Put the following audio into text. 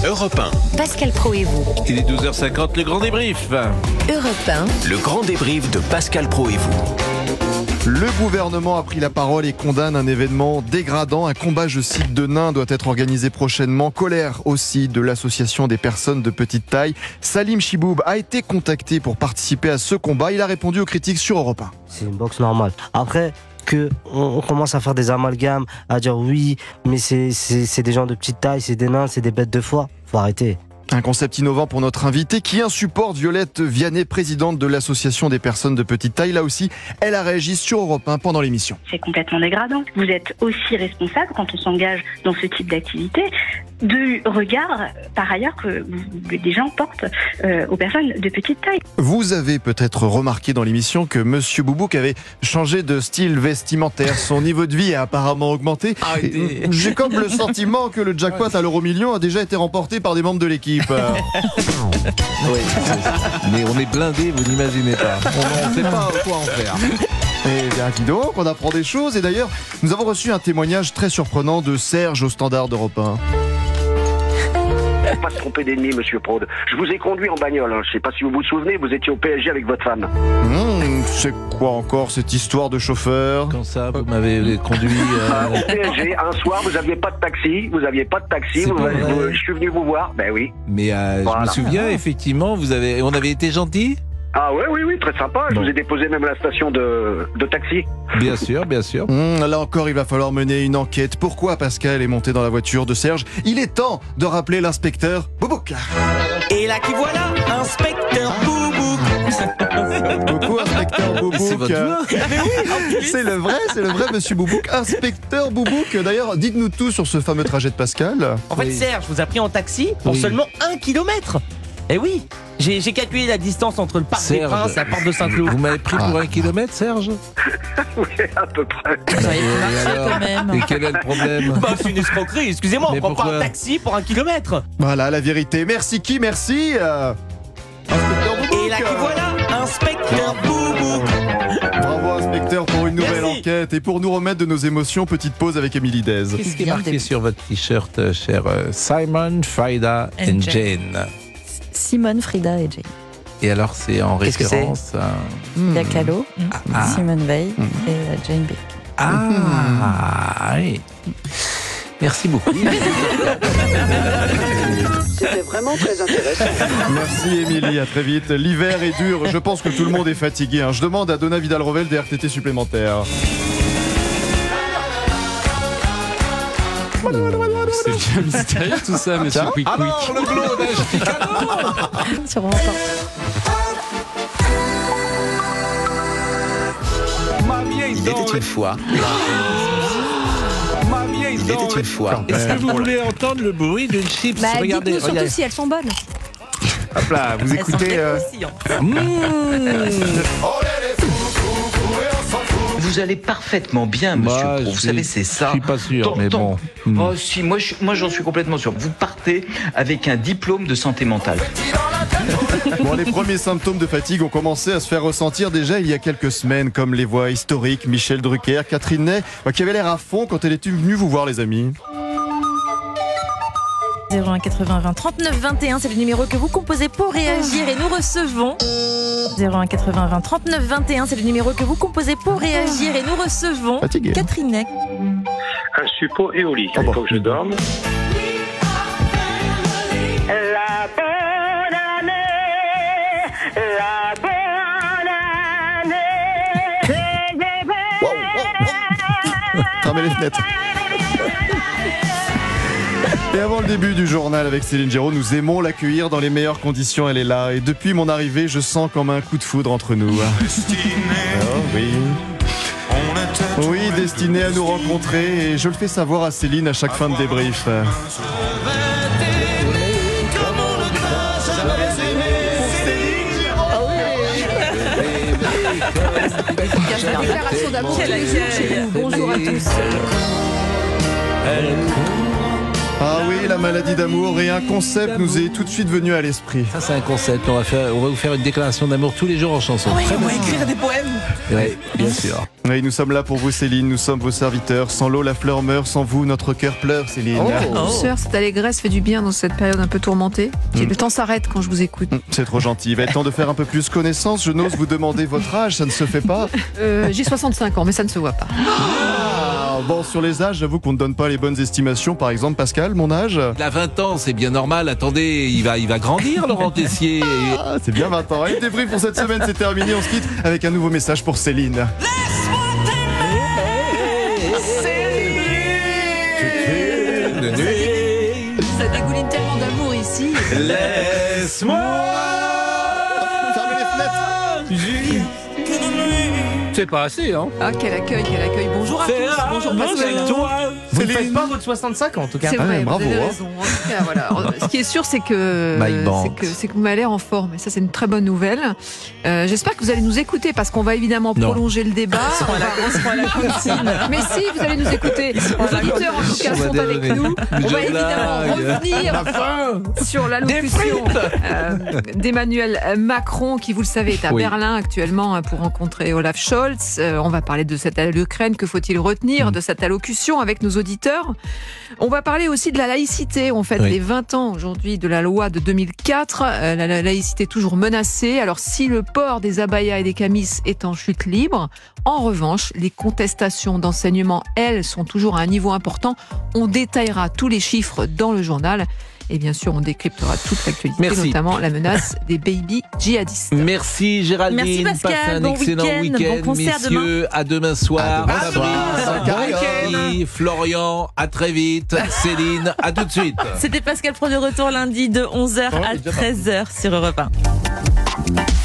Europe 1. Pascal Praud et vous. Il est 12h50, le grand débrief. Europe 1. Le grand débrief de Pascal Praud et vous. Le gouvernement a pris la parole et condamne un événement dégradant. Un combat, je cite, de nains doit être organisé prochainement. Colère aussi de l'association des personnes de petite taille. Salim Chiboub a été contacté pour participer à ce combat. Il a répondu aux critiques sur Europe 1. C'est une boxe normale. Après, on commence à faire des amalgames, à dire oui, mais c'est des gens de petite taille, c'est des nains, c'est des bêtes de foie. Faut arrêter. Un concept innovant pour notre invité qui insupporte Violette Vianney, présidente de l'association des personnes de petite taille. Là aussi, elle a réagi sur Europe 1 pendant l'émission. C'est complètement dégradant. Vous êtes aussi responsable quand on s'engage dans ce type d'activité du regard, par ailleurs, que des gens portent aux personnes de petite taille. Vous avez peut-être remarqué dans l'émission que Monsieur Boubouk avait changé de style vestimentaire. Son niveau de vie a apparemment augmenté. J'ai comme le sentiment que le jackpot à l'euro-million a déjà été remporté par des membres de l'équipe. Oui, mais on est blindés, vous n'imaginez pas. On ne sait pas quoi en faire. Et bien, dis donc, on apprend des choses. Et d'ailleurs, nous avons reçu un témoignage très surprenant de Serge au Standard d'Europe 1. Faut pas se tromper d'ennemi, monsieur Praud. Je vous ai conduit en bagnole. Je sais pas si vous vous souvenez, vous étiez au PSG avec votre femme. C'est quoi encore cette histoire de chauffeur? Quand ça, vous m'avez conduit Au PSG, un soir, vous aviez pas de taxi. Je suis venu vous voir. Ben oui. Mais je me souviens, effectivement, on avait été gentils. Ah oui, très sympa. Je vous ai déposé même à la station de taxi. Bien sûr, bien sûr. Là encore, il va falloir mener une enquête. Pourquoi Pascal est monté dans la voiture de Serge? Il est temps de rappeler l'inspecteur Boubouk. Et là qui voilà, inspecteur Boubouk. Coucou, inspecteur Boubouk. C'est votre voix. Mais oui, C'est le vrai monsieur Boubouk. Inspecteur Boubouk. D'ailleurs, dites-nous tout sur ce fameux trajet de Pascal. en fait, Serge vous a pris en taxi pour seulement 1 kilomètre. Eh oui, j'ai calculé la distance entre le Parc des Princes et la porte de Saint-Cloud. Vous m'avez pris pour 1 kilomètre, Serge? Oui, à peu près. Et quel est le problème? Bah, c'est une escroquerie, excusez-moi, Mais on prend pas pourquoi un taxi pour 1 kilomètre. Voilà la vérité. Merci qui? Merci inspecteur Boubouk. Et là qui voilà, inspecteur Boubouk. Bravo inspecteur pour une nouvelle Merci. enquête. Et pour nous remettre de nos émotions, petite pause avec Émilie Dez. Qu'est-ce qui est marqué sur votre t-shirt, cher Simon, Frida and Jane? Simone, Frida et Jane. Et alors, c'est en Qu'est-ce que référence à... Il y a Calo, Simone Veil et Jane Beck. Ah, oui. Merci beaucoup. C'était vraiment très intéressant. Merci Émilie, à très vite. L'hiver est dur, je pense que tout le monde est fatigué. Je demande à Donna Vidal-Rovel des RTT supplémentaires. C'est bien mystérieux tout ça, monsieur Quick Quick. Alors, le Claude, Sur Europe ma vieille Il était une fois. Ma vieille Il était une fois. Est-ce que vous voulez entendre le bruit d'une chips? Bah, Regardez, dites-nous surtout regardez. si elles sont bonnes. Hop là, vous écoutez... Vous allez parfaitement bien, monsieur Bah, Praud. Vous savez, c'est ça. Je suis pas sûr, mais bon. Oh, si, moi, j'en suis complètement sûr. Vous partez avec un diplôme de santé mentale. Bon, les premiers symptômes de fatigue ont commencé à se faire ressentir déjà il y a quelques semaines, comme les voix historiques Michel Drucker, Catherine Ney, qui avait l'air à fond quand elle était venue vous voir, les amis. 01 80 20 39 21, c'est le numéro que vous composez pour réagir et nous recevons. 01 80 20 39 21, c'est le numéro que vous composez pour réagir et nous recevons. Fatigué. Catherine Ney. Un suppôt éolique. Il faut que je dorme. La bonne année, la bonne année. Fermez les fenêtres. Et avant le début du journal avec Céline Géraud, nous aimons l'accueillir dans les meilleures conditions, elle est là. Et depuis mon arrivée, je sens comme un coup de foudre entre nous. Oh, oui. Oui, destiné à nous rencontrer. Et je le fais savoir à Céline à chaque fin de débrief. Déclaration d'amour tous les jours chez vous. Bonjour à tous. Ah oui, la maladie d'amour, et un concept nous est tout de suite venu à l'esprit. Ça, c'est un concept. On va vous faire une déclaration d'amour tous les jours en chanson. Oui, on va écrire des poèmes. Oui, bien sûr. Oui, nous sommes là pour vous, Céline, nous sommes vos serviteurs. Sans l'eau, la fleur meurt, sans vous, notre cœur pleure, Céline. Sœur, cette allégresse fait du bien dans cette période un peu tourmentée. Le temps s'arrête quand je vous écoute. C'est trop gentil. Il va être temps de faire un peu plus connaissance. Je n'ose vous demander votre âge, ça ne se fait pas. J'ai 65 ans, mais ça ne se voit pas. Bon, sur les âges, j'avoue qu'on ne donne pas les bonnes estimations. Par exemple, Pascal, mon âge. Il a 20 ans, c'est bien normal. Attendez, il va grandir, Laurent Tessier. Ah, c'est bien 20 ans. Et le débrief pour cette semaine, c'est terminé. On se quitte avec un nouveau message pour Céline. Ça dégouline tellement d'amour ici. Laisse-moi. Fermez les fenêtres. C'est pas assez, hein. Ah, quel accueil. Bonjour à tous. Bonjour Pascal. Vous ne faites pas votre 65 ans en tout cas. C'est vrai, vous bravo, avez hein. raison. En tout cas, voilà. Ce qui est sûr, c'est que vous m'avez l'air en forme. Et ça, c'est une très bonne nouvelle. J'espère que vous allez nous écouter parce qu'on va évidemment prolonger le débat. Mais si, vous allez nous écouter. Les auditeurs, en tout cas, sont avec nous. On va évidemment revenir sur l'allocution d'Emmanuel Macron, qui, vous le savez, est à Berlin actuellement pour rencontrer Olaf Scholz. On va parler de cette allocution. Que faut-il retenir de cette allocution avec nos auditeurs? On va parler aussi de la laïcité. On fête les 20 ans aujourd'hui de la loi de 2004. La laïcité toujours menacée. Alors si le port des abayas et des camis est en chute libre, en revanche, les contestations d'enseignement, elles, sont toujours à un niveau important. On détaillera tous les chiffres dans le journal. Et bien sûr, on décryptera toute l'actualité, notamment la menace des baby djihadistes. Merci Géraldine. Merci Pascal. Passez un bon excellent week-end. Bon concert messieurs, à demain soir. Week-end. Florian, à très vite. Céline, à tout de suite. C'était Pascal Pro de retour lundi de 11h à 13h sur Europe 1.